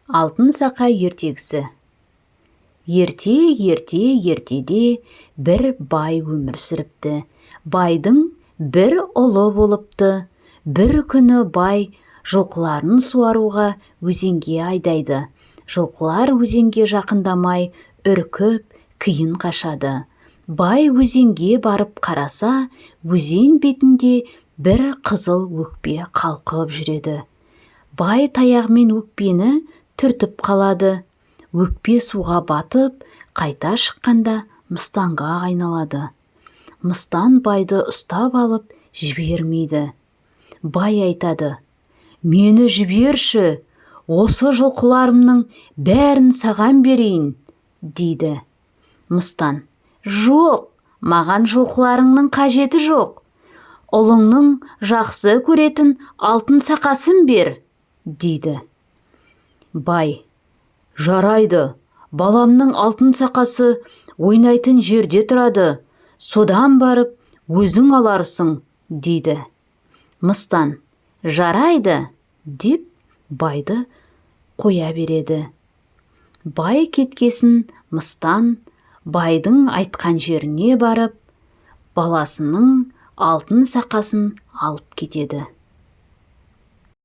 Алтын сақа ертегісі. Ертеде бір бай өмір сүріпті. Байдың бір ұлы болыпты. Бір күні бай жылқыларын суаруға өзенге айдайды. Жылқылар өзенге жақындамай, үркіп, киін қашады. Бай өзенге барып қараса, өзен бетінде бір қызыл өкпе қалқып жүреді. Бай таяғымен өкпені түртіп қалады. Өкпе суға батып, қайта шыққанда мыстанға айналады. Мыстан байды ұстап алып жібермейді. Бай айтады: «Мені жіберші, осы жылқыларымның бәрін саған берейін», дейді. Мыстан: «Жоқ, маған жылқыларыңның қажеті жоқ. Ұлыңның жақсы көретін алтын сақасын бер», дейді. Бай: «Жарайды, баламның алтын сақасы ойнайтын жерде тұрады, содан барып өзің аларсың», дейді. Мыстан: «Жарайды», деп байды қоя береді. Бай кеткесін мыстан байдың айтқан жеріне барып, баласының алтын сақасын алып кетеді.